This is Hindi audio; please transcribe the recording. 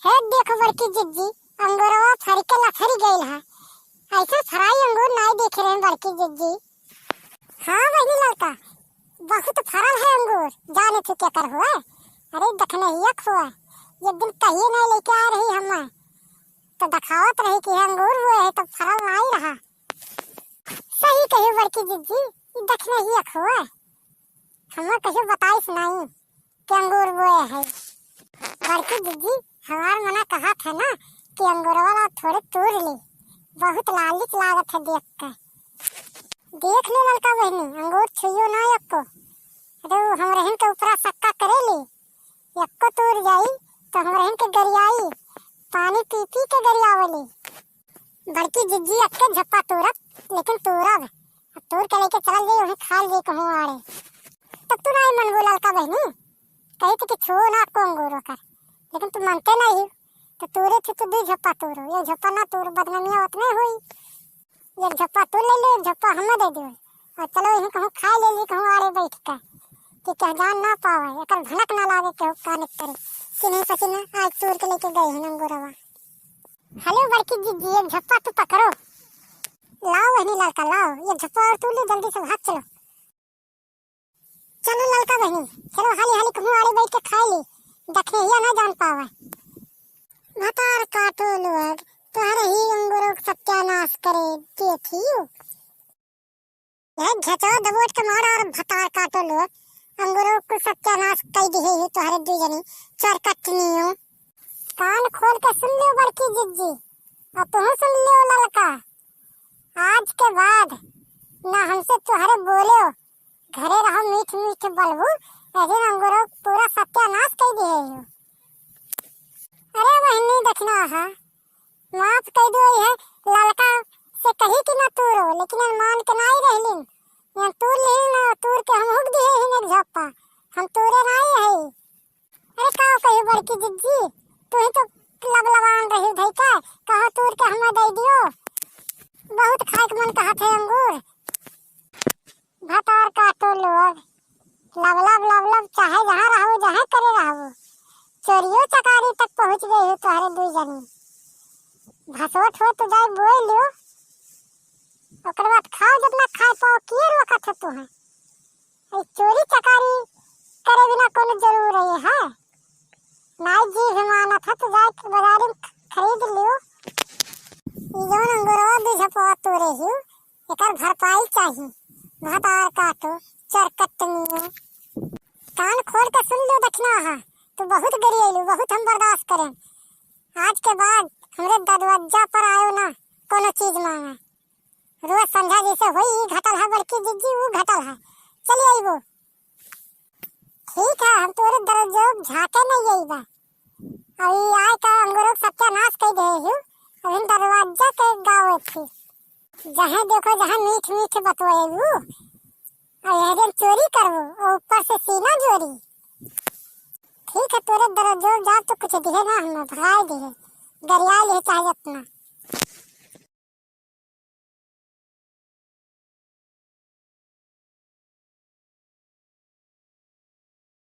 है देखो बड़की जिज्जी अंगूरवा फरी के लथरी गइल है। ऐसा फराई अंगूर नहीं देख रहे हैं बड़की जिज्जी। हाँ बहनी लड़का बहुत फरल है अंगूर, जाने तू क्या कर हुआ। अरे दखने ही हुआ ये दिन कहिए नहीं लेके आ रही हम तो दिखावत रही कि अंगूर वो है तो फरल नहीं रहा। सही कही बड़की जिज्जी, ये दखने ही हुआ हमें कहीं बताइस नहीं कि अंगूर वो है। बड़की जिज्जी हमार मना कहा था ना कि अंगूर वाला थोड़े तोड़ ली, बहुत लालिच लागत है देख कर। देख ले लड़का बहनी अंगूर छुइयो ना यक्को। अरे हम रहन के ऊपरा सक्का करे ली, यक्को तोड़ जाई तो हम रहन के गरियाई पानी पी पी के गरियावली। बड़की जिज्जी अक्के झप्पा तोड़त लेकिन तोड़ब तोड़ के लेके चल जाई उन्हें खा ले कहूँ आड़े। तब तू नहीं मन वो लड़का बहनी कही तो कि छो ना को अंगूर कर, लेकिन तू मानते नहीं तो तोड़े थे तो 2 झप्पा तोड़ो, ये झप्पा ना तोड़ बदनामियां उतने हुई। ये झप्पा तू ले ले झप्पा हमें दे दो और चलो यहीं कहूँ खा ले ली कहूँ आड़े बैठ कर कि क्या जान ना पावे एक भनक ना लागे कहूँ कानिक करे कि नहीं पसीना आज तोड़ के लेके गए हैं अंगूरवा। हेलो बड़की जिज्जी एक झप्पा तू पकड़ो, लाओ बहनी लड़का लाओ ये झप्पा और तू ले जल्दी से भाग चलो। चलो लड़का बहनी चलो हाली हाली कहूँ आड़े बैठ के खा ली दखने ही ना जान पावे। भतार काटो लोग तुम्हारे ही अंगूरों का सत्यानाश करे थी यह झचो दबोच के मारा और भतार काटो लोग अंगूरों को सत्यानाश कर दी है तुम्हारे 2 जनी चरकटनियों। कान खोल के सुन लियो बड़की जिज्जी और तुम सुन लियो लड़का, आज के बाद ना हमसे तुम्हारे बोले हो घरे रहो मीठ मीठ बलबू ऐसे अंगूरों पूरा सत्यानाश कर दी है। अरे बहनी देखना है माफ कर दो है लड़का से कही कि ना तूरो लेकिन मान के नहीं रहलिन या तूर ले ना तूर के हम हुक दिए ही एक झप्पा हम तूरे नहीं है। अरे काओ कही बड़की जिज्जी तू ही तो लबलबान रही धई का कहो तूर के हमें दे दियो, बहुत खाए के मन कहा थे अंगूर। भतार काटो लोग लबलब लबलब चाहे जहाँ रहो जहाँ करे रहो चोरियो चकारी तक पहुँच गई हो तुम्हारे 2 जनी। भसोट हो तो जाए बोल लियो ओकर बाद खाओ जितना खाए पाओ किए रोकत है तुम्हें चोरी चकारी करे बिना कोनो जरूर है नाई जी हिमानत है तो जाए बाजार में खरीद लियो। जौन अंगूरवा 2 झपवा तोड़े ही एकर भरपाई चाहिए। भतार काटो चरकटनियो कान खोल के सुन लो दखना है तो बहुत गरियलू बहुत हम बर्दाश्त करें। आज के बाद हमरे दरवाजा पर आयो ना कोनो चीज मांगे, रोज संध्या जैसे हुई घटल है बड़की जिज्जी वो घटल है चलिए आइबो। ठीक है हम तोरे दरवाजे झाके नहीं आइबा अभी आए का अंगूरों सत्यानाश कर दे हूँ अभी दरवाजा के गाँव थी जहाँ देखो जहाँ मीठ मीठ बतवाएलू और यह चोरी करबो और ऊपर से सीना चोरी। ठीक है तोरे दरवाजे जा तो कुछ दिहे ना हमें भगाए दिहे गरिया ले चाहे अपना।